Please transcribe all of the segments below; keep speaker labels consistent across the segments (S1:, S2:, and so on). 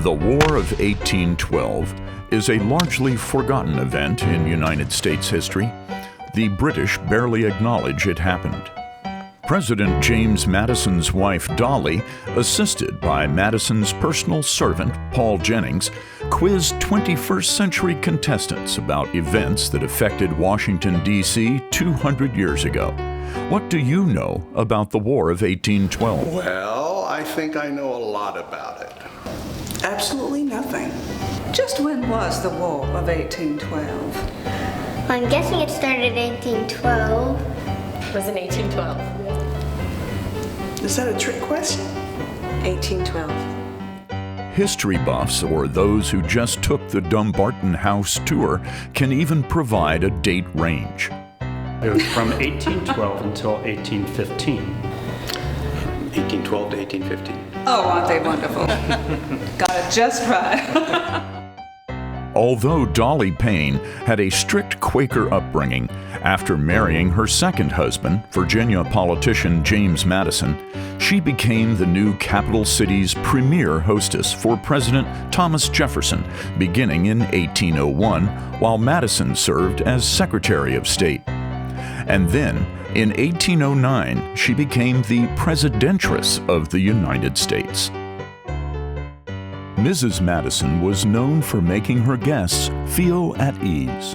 S1: The War of 1812 is a largely forgotten event in United States history. The British barely acknowledge it happened. President James Madison's wife Dolly, assisted by Madison's personal servant Paul Jennings, quizzed 21st century contestants about events that affected Washington, D.C. 200 years ago. What do you know about the War of 1812?
S2: Well, I think I know a lot about it.
S3: Absolutely nothing. Just when was the War of 1812?
S4: I'm guessing it started in 1812.
S5: It was in 1812.
S3: Is that a trick question?
S5: 1812.
S1: History buffs, or those who just took the Dumbarton House tour, can even provide a date range.
S6: It was from 1812 until 1815.
S2: 1812 to 1815.
S3: Oh, aren't they wonderful? Got it just right.
S1: Although Dolly Payne had a strict Quaker upbringing, after marrying her second husband, Virginia politician James Madison, she became the new capital city's premier hostess for President Thomas Jefferson, beginning in 1801, while Madison served as Secretary of State. And then, in 1809, she became the Presidentitress of the United States. Mrs. Madison was known for making her guests feel at ease.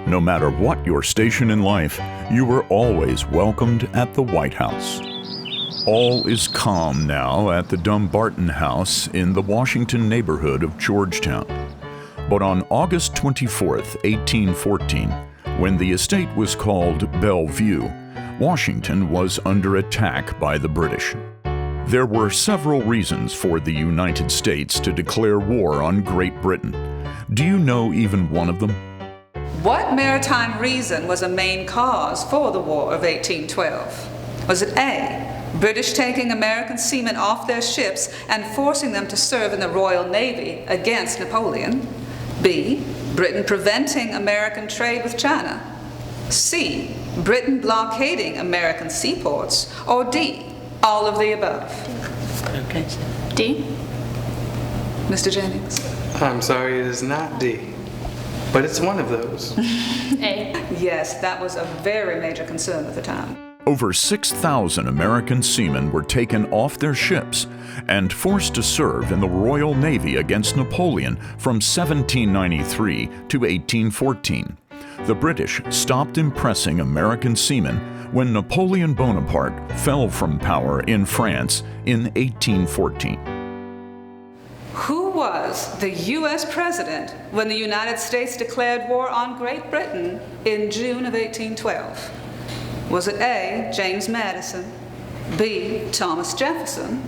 S1: No matter what your station in life, you were always welcomed at the White House. All is calm now at the Dumbarton House in the Washington neighborhood of Georgetown. But on August 24, 1814, when the estate was called Bellevue, Washington was under attack by the British. There were several reasons for the United States to declare war on Great Britain. Do you know even one of them?
S3: What maritime reason was a main cause for the War of 1812? Was it A, British taking American seamen off their ships and forcing them to serve in the Royal Navy against Napoleon? B, Britain preventing American trade with China? C, Britain blockading American seaports? Or D, all of the above?
S5: Okay. D?
S3: Mr. Jennings?
S7: I'm sorry, it is not D. But it's one of those.
S5: A.
S3: Yes, that was a very major concern at the time.
S1: Over 6,000 American seamen were taken off their ships and forced to serve in the Royal Navy against Napoleon from 1793 to 1814. The British stopped impressing American seamen when Napoleon Bonaparte fell from power in France in 1814.
S3: Who was the U.S. president when the United States declared war on Great Britain in June of 1812? Was it A, James Madison, B, Thomas Jefferson,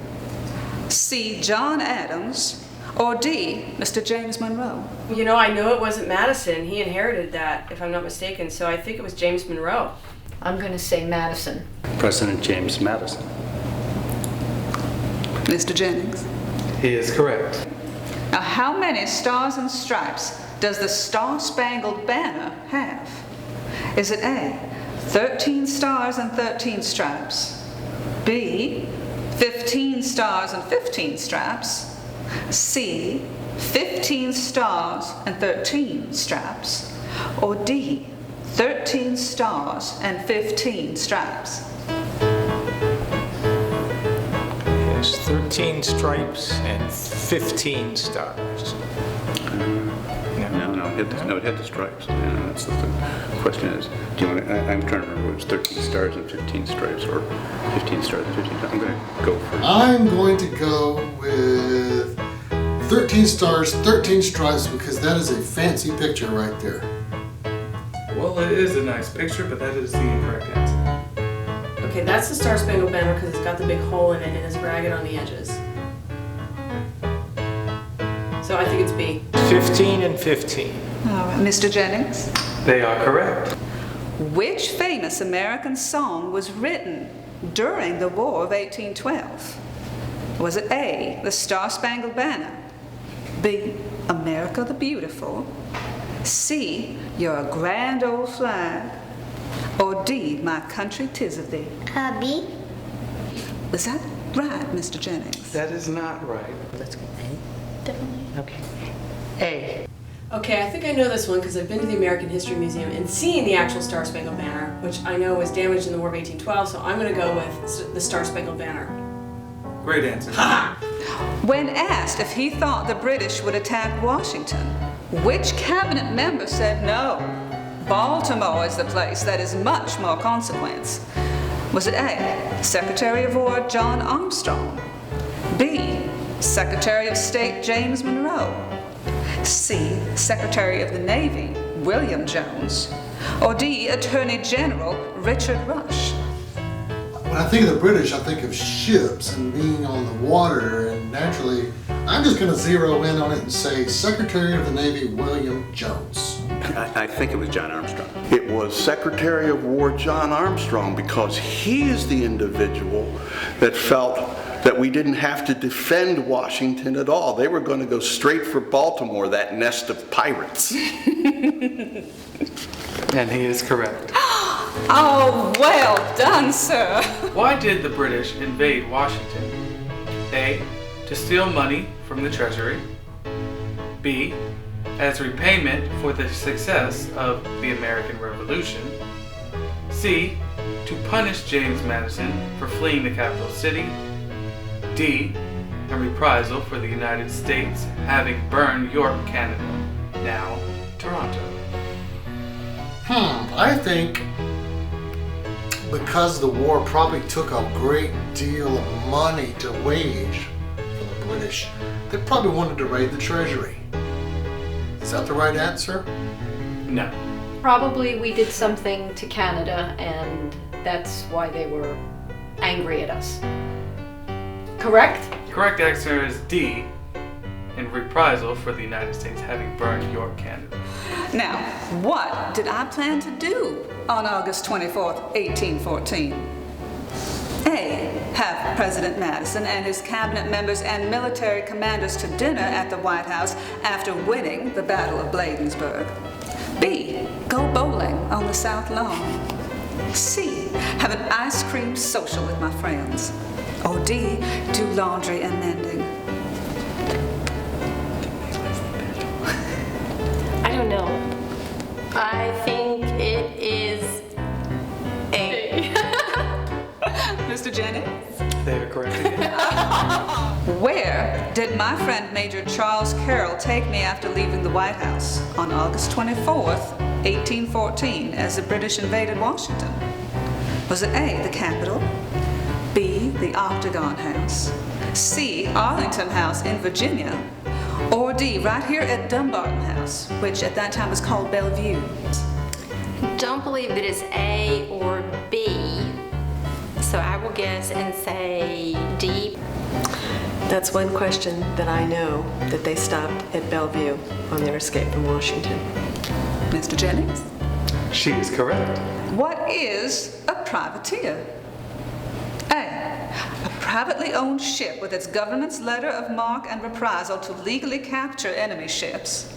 S3: C, John Adams, or D, Mr. James Monroe?
S5: You know, I know it wasn't Madison. He inherited that, if I'm not mistaken, so I think it was James Monroe.
S8: I'm going to say Madison.
S6: President James Madison.
S3: Mr. Jennings?
S7: He is correct.
S3: Now, how many stars and stripes does the Star-Spangled Banner have? Is it A, 13 stars and 13 stripes, B, 15 stars and 15 stripes, C, 15 stars and 13 stripes, or D, 13 stars and 15 stripes?
S9: There's 13 stripes and 15 stars.
S2: No, it had the stripes. Yeah, that's the question is, do you want to, I'm trying to remember if it was 13 stars and 15 stripes or 15 stars and 15 stripes. I'm going to go for it.
S10: I'm going to go with 13 stars, 13 stripes, because that is a fancy picture right there.
S7: Well, it is a nice picture, but that is the incorrect answer.
S5: Okay, that's the Star Spangled Banner because it's got the big hole in it and it's ragged on the edges. So I think it's B.
S9: 15 and 15.
S3: All right, Mr. Jennings?
S7: They are correct.
S3: Which famous American song was written during the War of 1812? Was it A, the Star-Spangled Banner, B, America the Beautiful, C, Your Grand Old Flag, or D, My Country 'Tis of Thee?
S4: B.
S3: Is that right, Mr. Jennings?
S7: That is not right.
S8: Let's go A.
S4: Definitely.
S8: Okay. A.
S5: Okay, I think I know this one because I've been to the American History Museum and seen the actual Star Spangled Banner, which I know was damaged in the War of 1812, so I'm going to go with the Star Spangled Banner.
S7: Great answer.
S3: When asked if he thought the British would attack Washington, which cabinet member said no? Baltimore is the place that is much more consequence. Was it A, Secretary of War John Armstrong? B, Secretary of State James Monroe? C, Secretary of the Navy William Jones? Or D, Attorney General Richard Rush?
S10: When I think of the British, I think of ships and being on the water, and naturally, I'm just going to zero in on it and say Secretary of the Navy William Jones.
S2: I think it was John Armstrong.
S11: It was Secretary of War John Armstrong, because he is the individual that felt that we didn't have to defend Washington at all. They were going to go straight for Baltimore, that nest of pirates.
S7: And he is correct.
S3: Oh, well done, sir.
S7: Why did the British invade Washington? A, to steal money from the treasury. B, as repayment for the success of the American Revolution. C, to punish James Madison for fleeing the capital city. D, a reprisal for the United States having burned York, Canada, now Toronto.
S10: I think because the war probably took a great deal of money to wage for the British, they probably wanted to raid the treasury. Is that the right answer?
S7: No.
S8: Probably we did something to Canada, and that's why they were angry at us. Correct?
S7: Correct answer is D, in reprisal for the United States having burned York, Canada.
S3: Now, what did I plan to do on August 24th, 1814? A, have President Madison and his cabinet members and military commanders to dinner at the White House after winning the Battle of Bladensburg. B, go bowling on the South Lawn. C, have an ice cream social with my friends. Or D, do laundry and mending.
S4: I don't know. I think it is A.
S3: Mr. Jennings?
S7: They are correct again.
S3: Where did my friend Major Charles Carroll take me after leaving the White House on August 24th, 1814, as the British invaded Washington? Was it A, the Capitol? B, the Octagon House? C, Arlington House in Virginia? Or D, right here at Dumbarton House, which at that time was called Bellevue?
S12: Don't believe that it's A or B, so I will guess and say D.
S13: That's one question that I know, that they stopped at Bellevue on their escape from Washington.
S3: Mr. Jennings?
S7: She is correct.
S3: What is a privateer? A privately owned ship with its government's letter of marque and reprisal to legally capture enemy ships.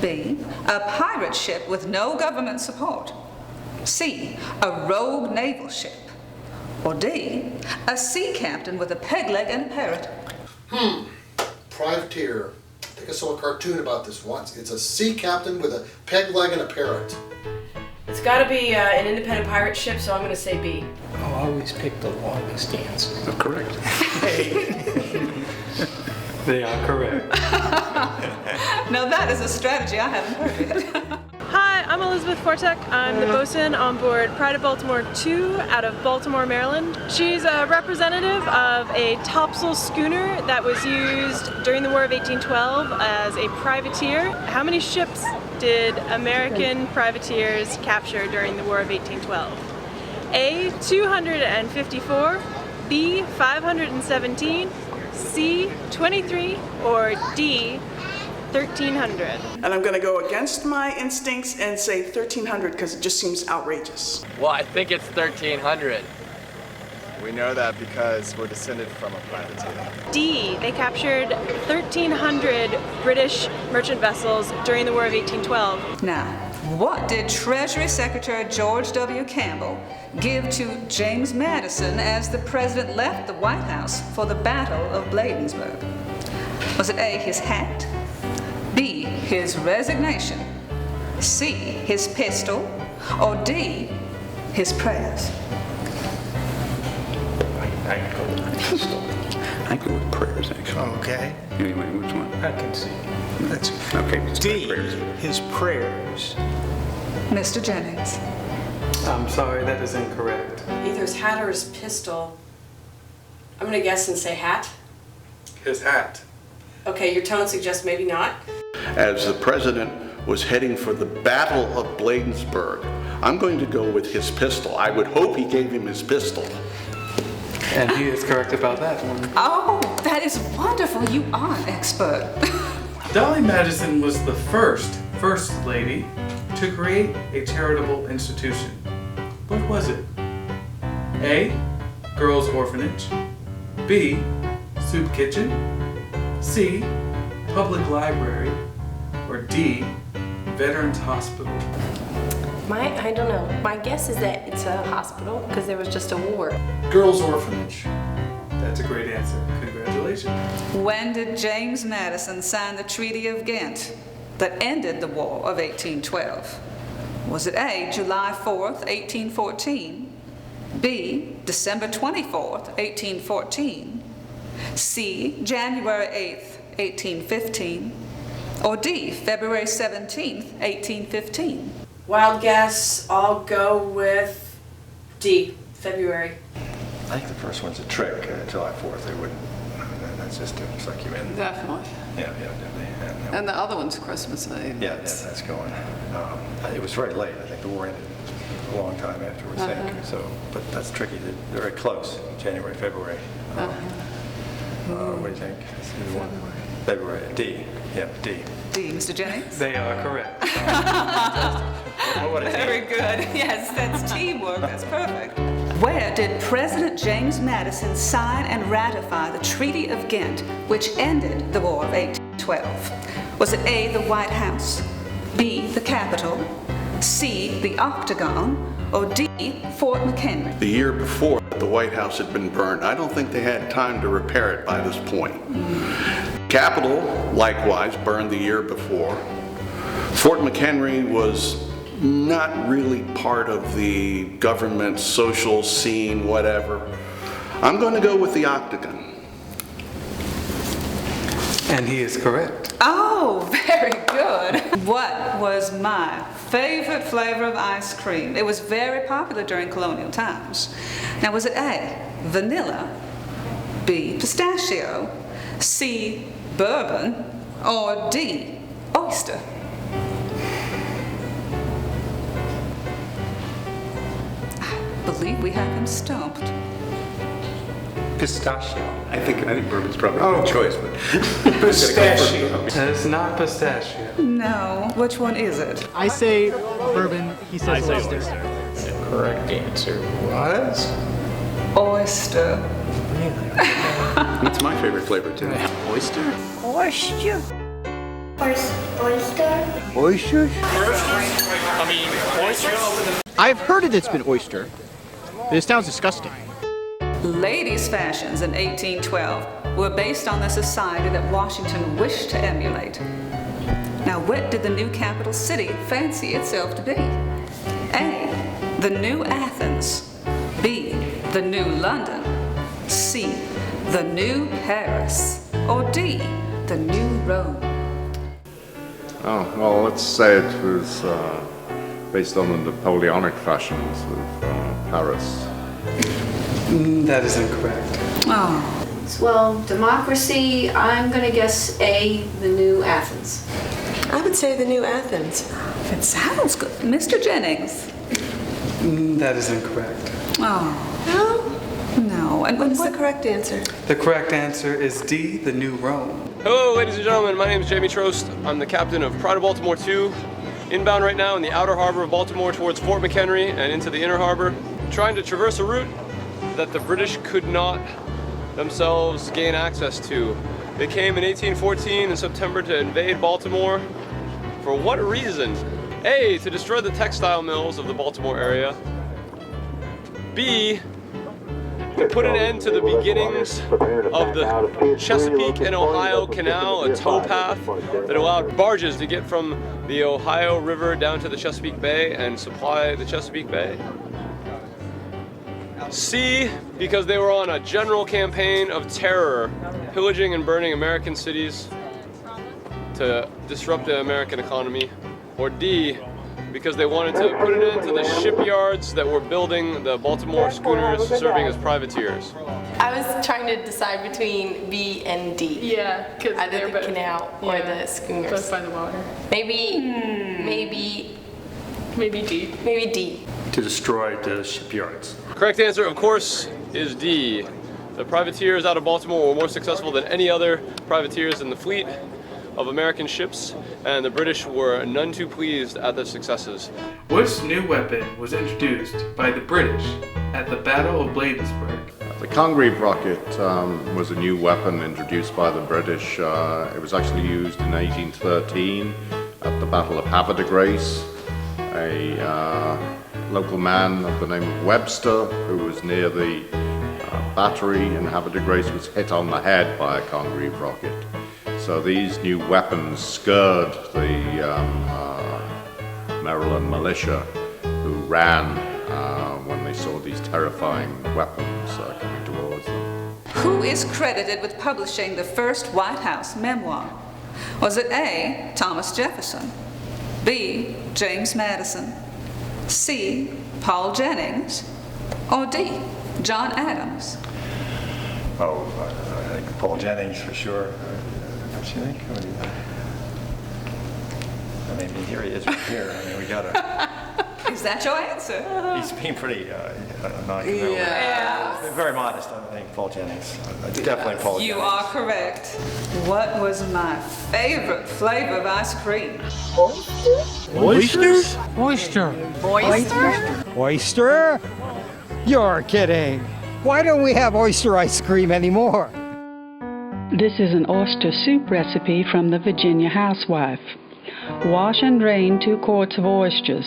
S3: B, a pirate ship with no government support. C, a rogue naval ship. Or D, a sea captain with a peg leg and a parrot.
S10: Privateer. I think I saw a cartoon about this once. It's a sea captain with a peg leg and a parrot.
S5: It's got to be an independent pirate ship, so I'm going to say B.
S9: I'll always pick the longest answer.
S2: Correct.
S7: They are correct.
S3: Now that is a strategy I haven't heard yet.
S14: Hi, I'm Elizabeth Fortek. I'm the bosun on board Pride of Baltimore 2 out of Baltimore, Maryland. She's a representative of a topsail schooner that was used during the War of 1812 as a privateer. How many ships did American privateers capture during the War of 1812? A, 254, B, 517, C, 23, or D, 1,300.
S15: And I'm going to go against my instincts and say 1,300 because it just seems outrageous.
S16: Well, I think it's 1,300. We know that because we're descended from a privateer.
S14: D, they captured 1,300 British merchant vessels during the War of 1812.
S3: Now, what did Treasury Secretary George W. Campbell give to James Madison as the president left the White House for the Battle of Bladensburg? Was it A, his hat? B, his resignation? C, his pistol? Or D, his prayers?
S9: I go with pistol.
S2: I go with prayers, actually.
S9: Okay.
S2: Anyway, which one?
S9: I can see. That's
S2: Okay, it's
S9: D,
S2: prayers.
S9: his prayers.
S3: Mr. Jennings.
S7: I'm sorry, that is incorrect.
S5: Either his hat or his pistol. I'm gonna guess and say hat.
S7: His hat.
S5: Okay, your tone suggests maybe not.
S11: As the president was heading for the Battle of Bladensburg, I'm going to go with his pistol. I would hope he gave him his pistol.
S7: And he is correct about that one.
S3: Oh, that is wonderful. You are an expert.
S7: Dolly Madison was the first lady to create a charitable institution. What was it? A, girls' orphanage. B, soup kitchen. C, public library. Or D, veterans hospital.
S17: I don't know. My guess is that it's a hospital because there was just a war.
S10: Girls' orphanage.
S7: That's a great answer. Congratulations.
S3: When did James Madison sign the Treaty of Ghent that ended the War of 1812? Was it A, July 4th, 1814? B, December 24th, 1814? C, January 8th, 1815? Or D, February 17th, 1815?
S5: Wild guess, I'll go with D, February.
S16: I think the first one's a trick. July 4th, they wouldn't. That's just it's like you in.
S18: Definitely.
S16: Yeah, definitely.
S18: And the other one's Christmas Eve.
S16: Yeah, that's going. It was very late. I think the war ended a long time afterwards. So, but that's tricky. They're very close. January, February. What do you think? February. D. Yeah, D.
S3: D, Mr. Jennings?
S7: They are correct.
S3: Very good. Yes, that's teamwork. That's perfect. Where did President James Madison sign and ratify the Treaty of Ghent, which ended the War of 1812? Was it A, the White House, B, the Capitol, C, the Octagon, or D, Fort McHenry?
S11: The year before, the White House had been burned. I don't think they had time to repair it by this point. Capitol, likewise, burned the year before. Fort McHenry was not really part of the government social scene, whatever. I'm going to go with the Octagon.
S7: And he is correct.
S3: Oh, very good. What was my favorite flavor of ice cream? It was very popular during colonial times. Now, was it A, vanilla, B, pistachio, C, bourbon, or D, oyster? I believe we have him stumped.
S9: Pistachio.
S2: I think bourbon's probably a good choice, but
S9: Pistachio.
S7: It's not pistachio.
S3: No. Which one is it?
S19: I say bourbon, he says oyster.
S9: The correct answer was
S3: Oyster.
S2: that's my favorite flavor too.
S9: oyster.
S4: Oyster. Oyster.
S19: Oysters?
S9: I mean, oysters.
S19: I've heard it's been oyster, but it sounds disgusting.
S3: Ladies' fashions in 1812 were based on the society that Washington wished to emulate. Now, what did the new capital city fancy itself to be? A, the new Athens. B, the new London. C, the new Paris. Or D, the new Rome.
S20: Oh, well, let's say it was based on the Napoleonic fashions of Paris.
S7: That is incorrect.
S3: Oh.
S8: Well, democracy, I'm going to guess A, the new Athens.
S13: I would say the new Athens.
S3: It sounds good. Mr. Jennings.
S7: That is incorrect.
S3: Oh. No. And
S13: What's the correct answer?
S7: The correct answer is D, the new Rome.
S21: Hello, ladies and gentlemen. My name is Jamie Trost. I'm the captain of Pride of Baltimore 2, inbound right now in the outer harbor of Baltimore towards Fort McHenry and into the inner harbor, trying to traverse a route that the British could not themselves gain access to. They came in 1814 in September to invade Baltimore. For what reason? A, to destroy the textile mills of the Baltimore area. B, to put an end to the beginnings of the Chesapeake and Ohio Canal, a towpath that allowed barges to get from the Ohio River down to the Chesapeake Bay and supply the Chesapeake Bay. C, because they were on a general campaign of terror, pillaging and burning American cities to disrupt the American economy. Or D, because they wanted to put an end to the shipyards that were building the Baltimore schooners serving as privateers.
S17: I was trying to decide between B and D.
S14: Yeah, because
S17: either the canal or the schooners.
S14: Both by the water.
S17: Maybe
S14: D.
S17: Maybe D.
S6: To destroy the shipyards.
S21: Correct answer, of course, is D. The privateers out of Baltimore were more successful than any other privateers in the fleet of American ships, and the British were none too pleased at their successes.
S7: Which new weapon was introduced by the British at the Battle of Bladensburg?
S20: The Congreve rocket was a new weapon introduced by the British. It was actually used in 1813 at the Battle of Havre de Grace. A local man of the name of Webster, who was near the battery in Havre de Grace, was hit on the head by a Congreve rocket. So these new weapons scared the Maryland militia, who ran when they saw these terrifying weapons coming towards them.
S3: Who is credited with publishing the first White House memoir? Was it A, Thomas Jefferson, B, James Madison, C, Paul Jennings, or D, John Adams?
S16: Oh, I think Paul Jennings for sure. Don't you think? What do you think? I mean, here he is right here. I mean, we gotta.
S3: Is that your answer?
S16: He's being pretty non-committal.
S3: Yeah.
S16: Very modest, I think, Paul Jennings. Definitely Paul Jennings.
S3: You are correct. What was my favorite flavor of ice cream?
S1: Oysters?
S22: Oyster.
S1: Oyster?
S22: Oyster? You're kidding. Why don't we have oyster ice cream anymore?
S23: This is an oyster soup recipe from the Virginia housewife. Wash and drain 2 quarts of oysters.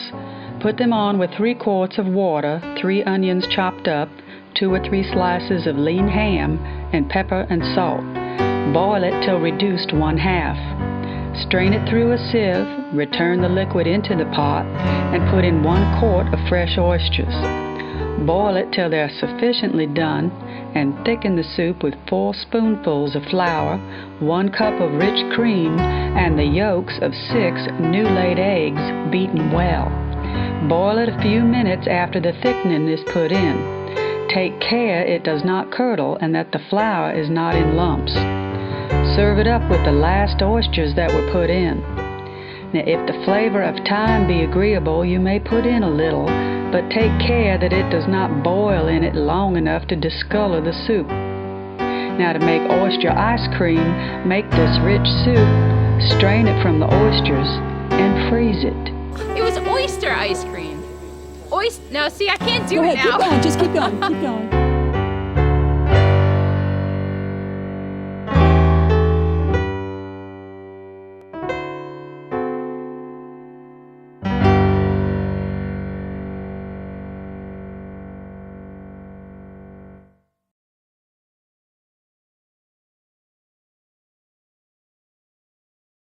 S23: Put them on with 3 quarts of water, 3 onions chopped up, 2 or 3 slices of lean ham, and pepper and salt. Boil it till reduced 1/2. Strain it through a sieve, return the liquid into the pot, and put in 1 quart of fresh oysters. Boil it till they're sufficiently done, and thicken the soup with 4 spoonfuls of flour, 1 cup of rich cream, and the yolks of 6 new-laid eggs beaten well. Boil it a few minutes after the thickening is put in. Take care it does not curdle and that the flour is not in lumps. Serve it up with the last oysters that were put in. Now, if the flavor of thyme be agreeable, you may put in a little, but take care that it does not boil in it long enough to discolor the soup. Now, to make oyster ice cream, make this rich soup, strain it from the oysters, and freeze it.
S24: It was oyster ice cream. Now, see, I can't do
S23: Go
S24: it
S23: ahead,
S24: now.
S23: keep going, just keep going, keep going.